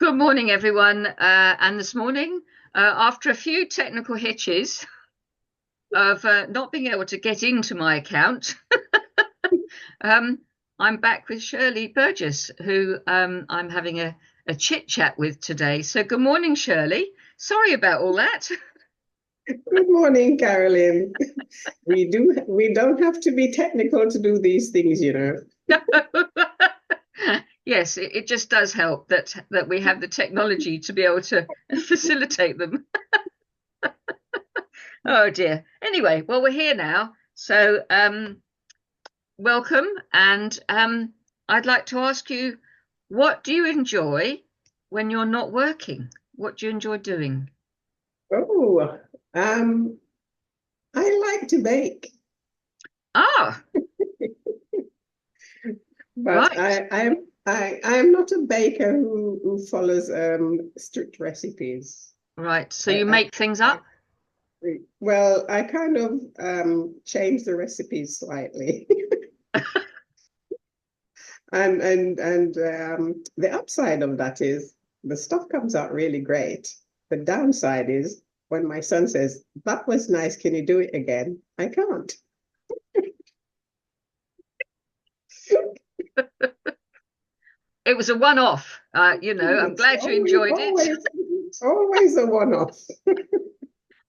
Good morning, everyone. And this morning, after a few technical hitches of not being able to get into my account, um, I'm back with Shirley Burgess, who I'm having a chit chat with today. So, good morning, Shirley. Sorry about all that. Good morning, Carolyn. We don't have to be technical to do these things, you know. Yes, it just does help that we have the technology to be able to facilitate them. Oh dear. Anyway, well, we're here now. So, welcome. And I'd like to ask you, what do you enjoy when you're not working? What do you enjoy doing? Oh, um, I like to bake, Ah, but right, I'm not a baker who follows strict recipes. right. So I, you I, make things I up? well, I kind of change the recipes slightly, and the upside of that is the stuff comes out really great. The downside is when my son says, "That was nice, can you do it again?" I can't. It was a one-off. I'm It's glad you enjoyed it. always a one-off.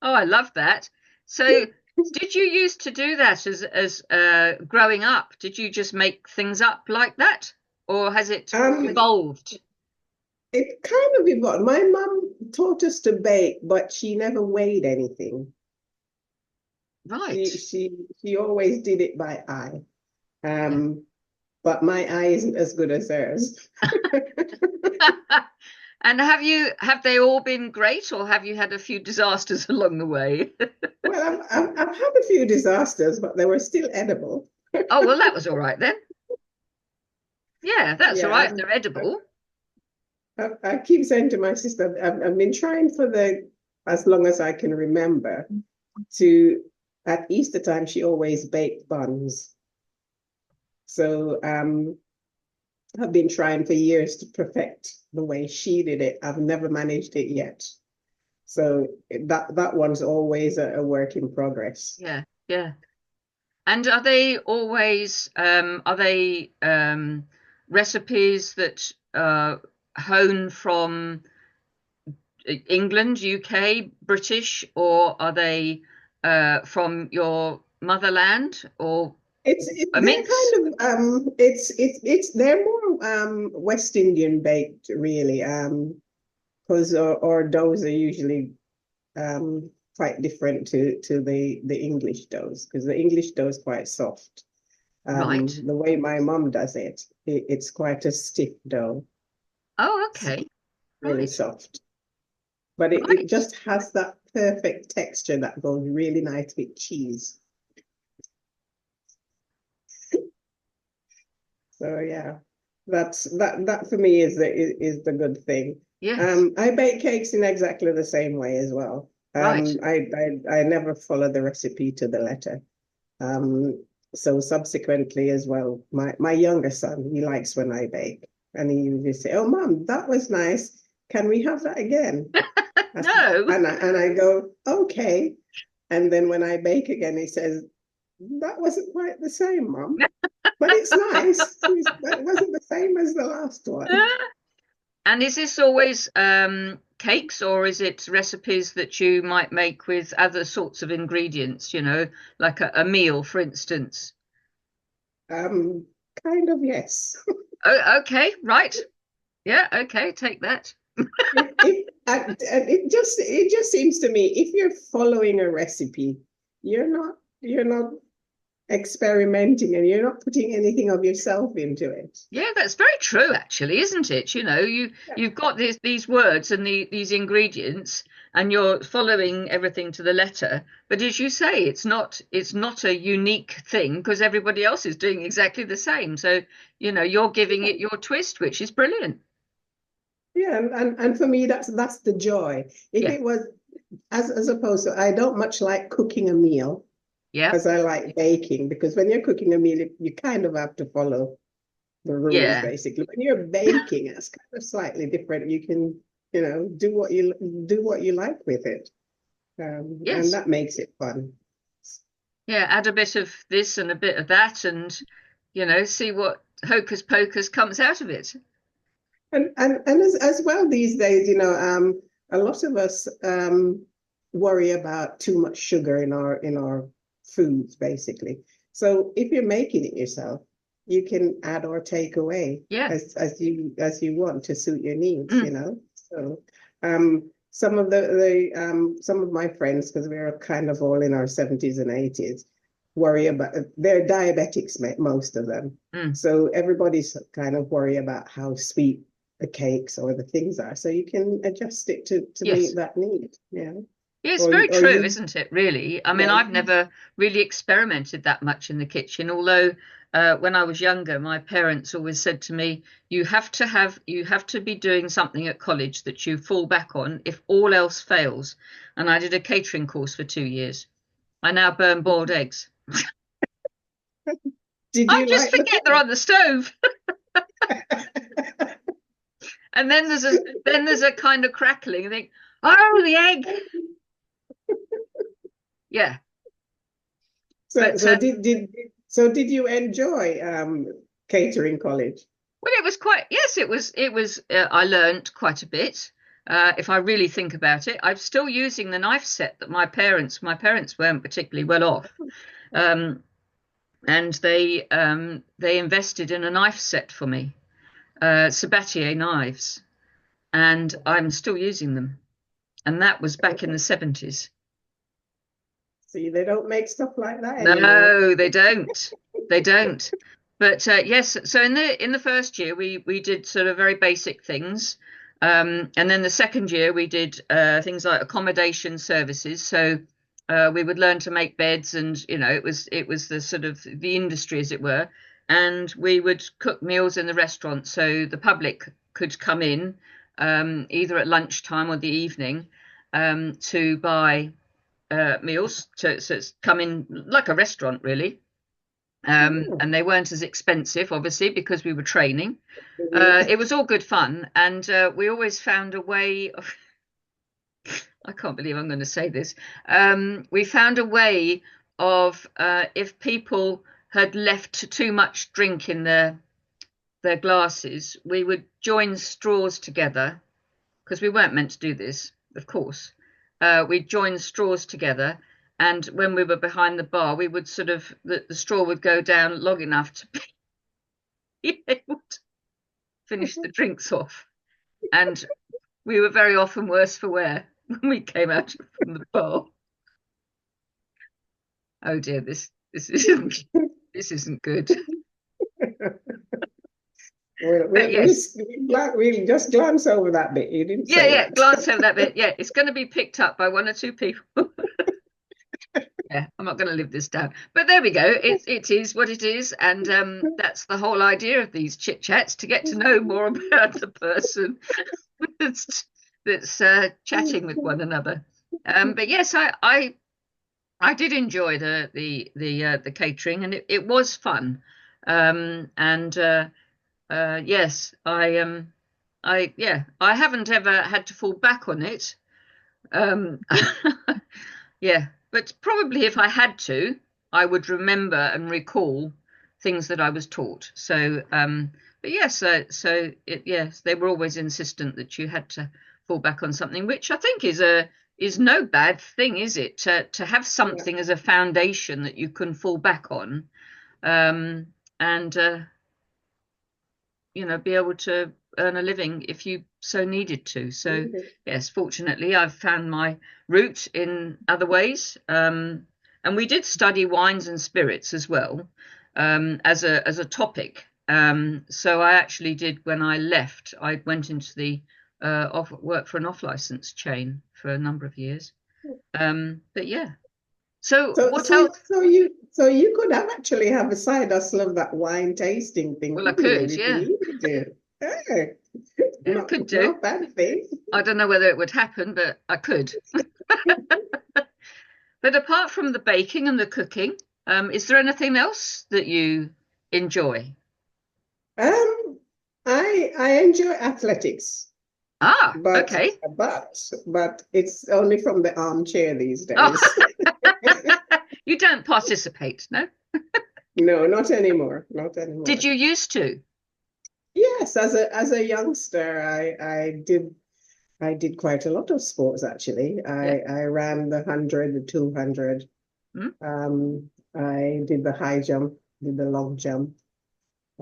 Oh, I love that. So, did you used to do that as growing up? Did you just make things up like that, or has it Um, evolved? it kind of evolved. My mum taught us to bake, but she never weighed anything. She Right. she she always did it by eye. Yeah. But my eye isn't as good as hers. And have they all been great, or have you had a few disasters along the way? Well, I've had a few disasters, but they were still edible. Oh, well, that was all right then. Yeah, that's all Yeah, right if they're edible. I keep saying to my sister, I've been trying for the as long as I can remember to at Easter time she always baked buns. So I've been trying for years to perfect the way she did it. I've never managed it yet. So that one's always a work in progress. Yeah, yeah. And are they recipes that hone from England, UK, British, or are they from your motherland or a They're mix? kind of it's they're more West Indian baked really because our doughs are usually quite different to the English doughs because the English dough is quite soft. Right. The way my mom does it's quite a stiff dough. Oh, It's okay. really Right. soft, but it Right. just has that perfect texture that goes really nice with cheese. So yeah, that for me is the good thing. Yes. I bake cakes in exactly the same way as well. Right. I never follow the recipe to the letter. Um, so subsequently as well, my younger son, he likes when I bake, and he usually say, "Oh, mom, that was nice. Can we have that again?" No. And I go, "Okay." And then when I bake again, he says, "That wasn't quite the same, mom, but it's nice. But it wasn't the same as the last one." And is this always cakes or is it recipes that you might make with other sorts of ingredients, like a meal, for instance? Um, Kind of yes. Oh, okay, right. Yeah, okay, take that. And it just seems to me if you're following a recipe, you're not experimenting and you're not putting anything of yourself into it. Yeah, that's very true, actually, isn't it? Yeah. You've got these words and these ingredients, and you're following everything to the letter. But as you say, it's not a unique thing because everybody else is doing exactly the same. So, you're giving it your twist, which is brilliant. Yeah, and for me that's the joy. If Yeah, it was as opposed to I don't much like cooking a meal yeah, as I like baking because when you're cooking a meal, you kind of have to follow the rules Yeah. basically. When you're baking, it's kind of slightly different. You can, do what you like with it. And Yes. that makes it fun. Yeah. Add a bit of this and a bit of that, and see what hocus pocus comes out of it. And as well these days, a lot of us worry about too much sugar in our foods, basically. So if you're making it yourself, you can add or take away Yeah. as you want to suit your needs, Mm. So some of my friends, because we're kind of all in our 70s and 80s, worry about they're diabetics, most of them. Mm. So everybody's kind of worry about how sweet the cakes or the things are. So you can adjust it to Yes. meet that need. Yeah. Yeah, it's Or very or true, you isn't it, really? I mean, yeah. I've never really experimented that much in the kitchen, although when I was younger, my parents always said to me, you have to be doing something at college that you fall back on if all else fails. And I did a catering course for 2 years. I now burn boiled eggs. Did I you just like the forget they're on the stove. And then there's a kind of crackling. I think, oh, the egg. Yeah. so But so did you enjoy catering college? Well, it was yes, it was. I learned quite a bit. If I really think about it, I'm still using the knife set that my parents weren't particularly well off. Um, and they invested in a knife set for me, Sabatier knives, and I'm still using them. And that was back in the 70s. See, they don't make stuff like that anymore. No, they don't. They don't. But yes, so in the first year we did sort of very basic things, and then the second year we did things like accommodation services. So we would learn to make beds, and it was the sort of the industry, as it were, and we would cook meals in the restaurant so the public could come in either at lunchtime or the evening to buy meals. So it's come in like a restaurant, really. Oh, And they weren't as expensive, obviously, because we were training. mhm. It was all good fun, and we always found a way of. I can't believe I'm going to say this. We found a way of if people had left too much drink in their glasses, we would join straws together because we weren't meant to do this, of course. We'd join straws together, and when we were behind the bar, we would sort of the straw would go down long enough to be able to finish the drinks off. And we were very often worse for wear when we came out from the bar. Oh dear, this isn't good. We'll, But we'll, we'll, yes, we'll just glance over that bit. You didn't yeah, say yeah. that. Glance over that bit. Yeah, it's going to be picked up by one or two people. Yeah, I'm not going to live this down. But there we go. It is what it is, and that's the whole idea of these chit chats, to get to know more about the person that's chatting with one another. But yes, I did enjoy the catering, and it was fun. And yes, I haven't ever had to fall back on it. Um, yeah, but probably if I had to, I would remember and recall things that I was taught. So, but yes, yes, they were always insistent that you had to fall back on something, which I think is no bad thing, is it? To have Yeah. something as a foundation that you can fall back on, and be able to earn a living if you so needed to. So, yes, fortunately, I've found my route in other ways. And we did study wines and spirits as well, as a topic. So I actually did, when I left, I went into the off work for an off license chain for a number of years. But yeah. So So, what so, else? so you could have actually have a side hustle of that wine tasting thing, Well, I couldn't you, could, if you yeah. needed to? Hey, Yeah, I not could do. not bad thing. I don't know whether it would happen, but I could. But apart from the baking and the cooking, is there anything else that you enjoy? Um, I enjoy athletics, Ah, but okay. but it's only from the armchair these Oh, days. you don't participate, no? No, not anymore. Not Did anymore. you used to? Yes, as a youngster, I did quite a lot of sports actually. Yeah. I ran the 100, the 200. Hmm? I did the high jump, did the long jump.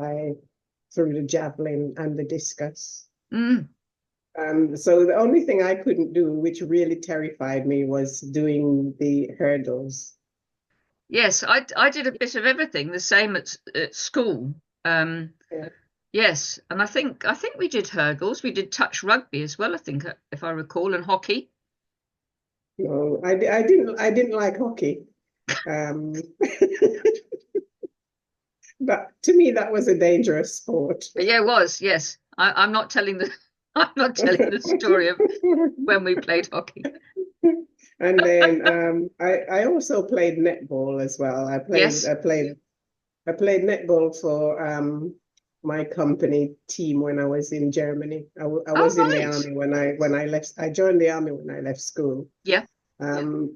I threw the javelin and the discus. Mm. So the only thing I couldn't do, which really terrified me, was doing the hurdles. Yes, I did a bit of everything, the same at school. Um, Yeah. yes, and I think we did hurdles. We did touch rugby as well, I think, if I recall, and hockey. No, I didn't like hockey. Um, but to me, that was a dangerous sport. Yeah, it was. Yes, I'm not telling the I'm not telling the story of when we played hockey. And then I also played netball as well. Yes. I played netball for my company team when I was in Germany. I Oh, was in the right. army when I left. I joined the army when I left school. Yeah.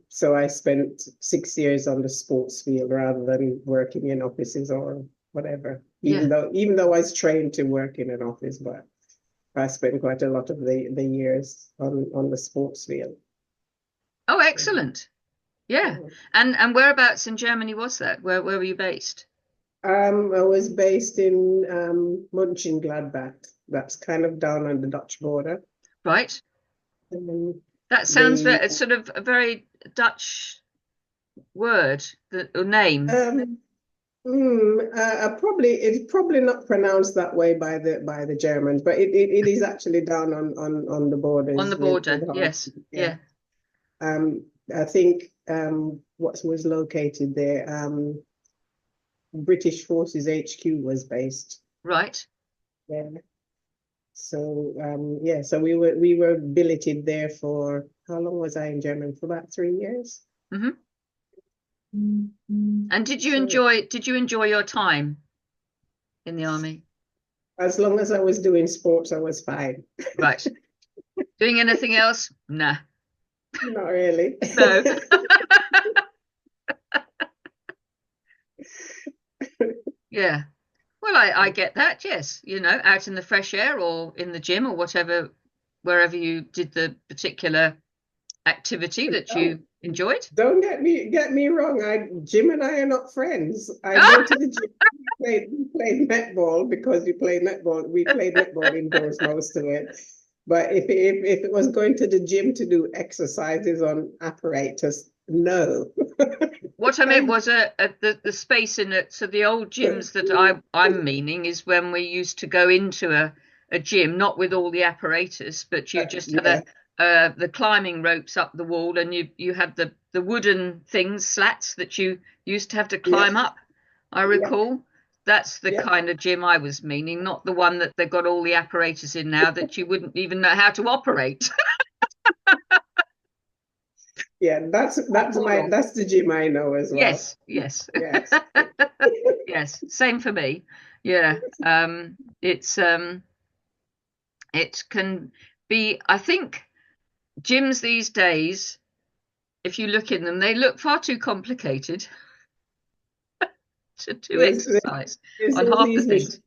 So I spent 6 years on the sports field rather than working in offices or whatever. Yeah. Even though I was trained to work in an office, but I spent quite a lot of the years on the sports field. Oh, excellent. Yeah. Yeah. And whereabouts in Germany was that? Where were you based? I was based in Mönchengladbach. That's kind of down on the Dutch border. Right. Um, That sounds the very, it's sort of a very Dutch word, or name. um, probably it's probably not pronounced that way by the Germans, but it is actually down on the On borders the border. with Holland. Yes. Yeah. Yeah. I think what was located there, British Forces HQ was based Right. there. So yeah, so we were billeted there for how long was I in Germany? For about 3 years. Hmm. Mhm. And So did you enjoy your time in the army? as long as I was doing sports, I was fine. Right. Doing anything else? Nah. Not really. No. Yeah. Well, I get that, yes. Out in the fresh air or in the gym or whatever, wherever you did the particular activity that Oh, you enjoyed. don't get me wrong. Jim and I are not friends. I go to the gym. We played netball because we played netball. We played netball indoors most of it. But if it was going to the gym to do exercises on apparatus, no. What I meant I was the space in it. So the old gyms that I'm meaning is when we used to go into a gym, not with all the apparatus, but you just had yeah, the climbing ropes up the wall, and you had the wooden things, slats that you used to have to yeah, climb up. I yeah, recall. That's the yeah, kind of gym I was meaning, not the one that they've got all the apparatus in now that you wouldn't even know how to operate. yeah. That's the gym I know as well. Yes, yes. Yes. Yes, same for me. Yeah. It can be, I think gyms these days, if you look in them, they look far too complicated to do There's exercise there's on all half the these things.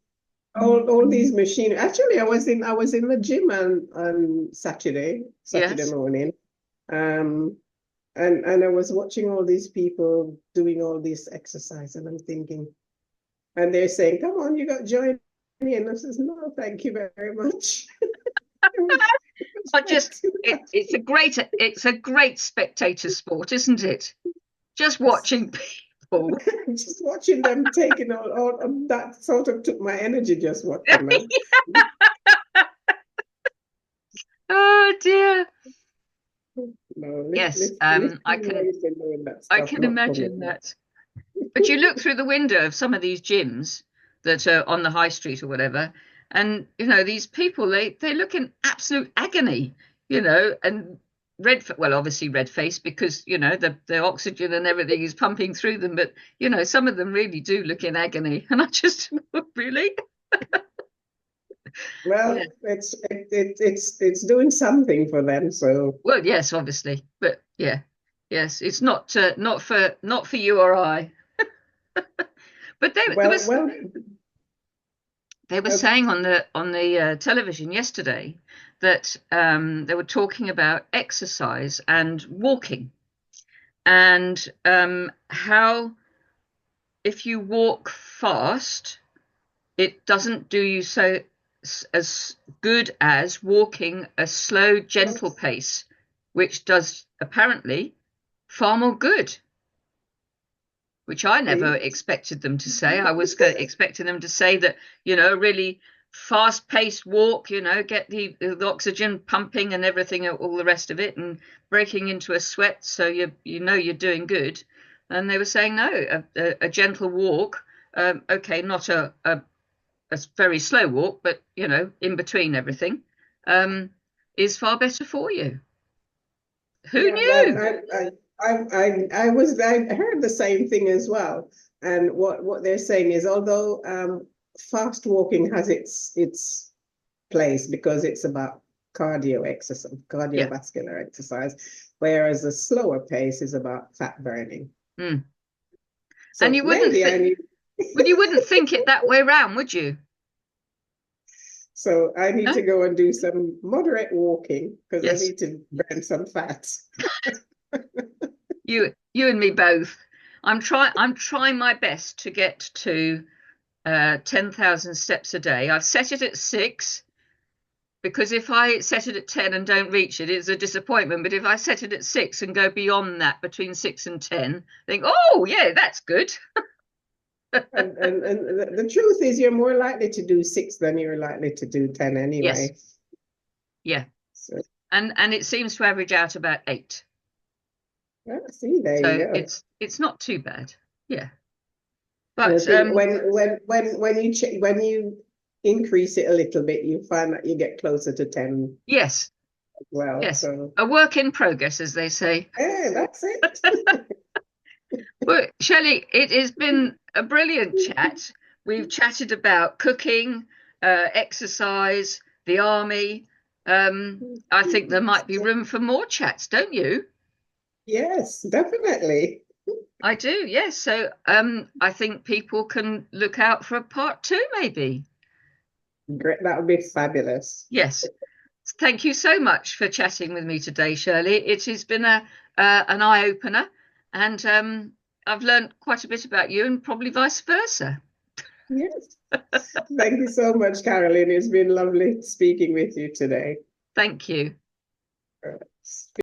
all these machines. Actually, I was in the gym on Saturday Yes. morning. Um, and I was watching all these people doing all this exercise, and I'm thinking, and they're saying, "Come on, you got to join me," and I says, "No, thank you very much." I Way just too it's a great spectator sport, isn't it? Just much. watching people. Just watching them taking all of that sort of took my energy just watching them. Oh dear. No, Yes, listen while you're doing that I stuff, can not for me. imagine that. But you look through the window of some of these gyms that are on the high street or whatever, and these people they look in absolute agony, and well, obviously red face because the oxygen and everything is pumping through them, but some of them really do look in agony, and I just really. Well, Yeah. it's doing something for them. So Well, yes, obviously, but yeah, yes, it's not for you or I. But well, well. they were Okay. saying on the television yesterday that they were talking about exercise and walking and how if you walk fast, it doesn't do you so as good as walking a slow, gentle Yes. pace, which does apparently far more good, which I never See? expected them to say. I was expecting them to say that, a really fast-paced walk, get the oxygen pumping and everything, all the rest of it, and breaking into a sweat so you're doing good. And they were saying no, a gentle walk, okay, not a very slow walk, but in between everything, um, is far better for you. Who Yeah, well, knew? I heard the same thing as well. And what they're saying is, although fast walking has its place because it's about cardio exercise, Yeah. cardiovascular exercise, whereas a slower pace is about fat burning. Mm. And So you wouldn't maybe I think, need, well, you wouldn't think it that way round, would you? so I need No? to go and do some moderate walking because I Yes. need to burn some fats. You and me both. I'm trying my best to get to 10,000 steps a day. I've set it at 6 because if I set it at 10 and don't reach it, it's a disappointment. But if I set it at 6 and go beyond that between 6 and 10, think, oh yeah, that's good. And the truth is, you're more likely to do six than you're likely to do 10 Yes. anyway. Yeah. So, And it seems to average out about 8. well, see, there you So go. it's not too bad. Yeah. And I But think when you increase it a little bit, you find that you get closer to 10 yes, as well. yes. So, A work in progress, as they say. yeah, that's it. Well, Shelley, it has been a brilliant chat. We've chatted about cooking, exercise, the army. I think there might be room for more chats, don't you? Yes, definitely. I do, yes. So I think people can look out for a part 2, maybe. Great. That would be fabulous. Yes. Thank you so much for chatting with me today, Shirley. It has been an eye opener, and I've learned quite a bit about you, and probably vice versa. Yes. Thank you so much, Caroline. It's been lovely speaking with you today. Thank you.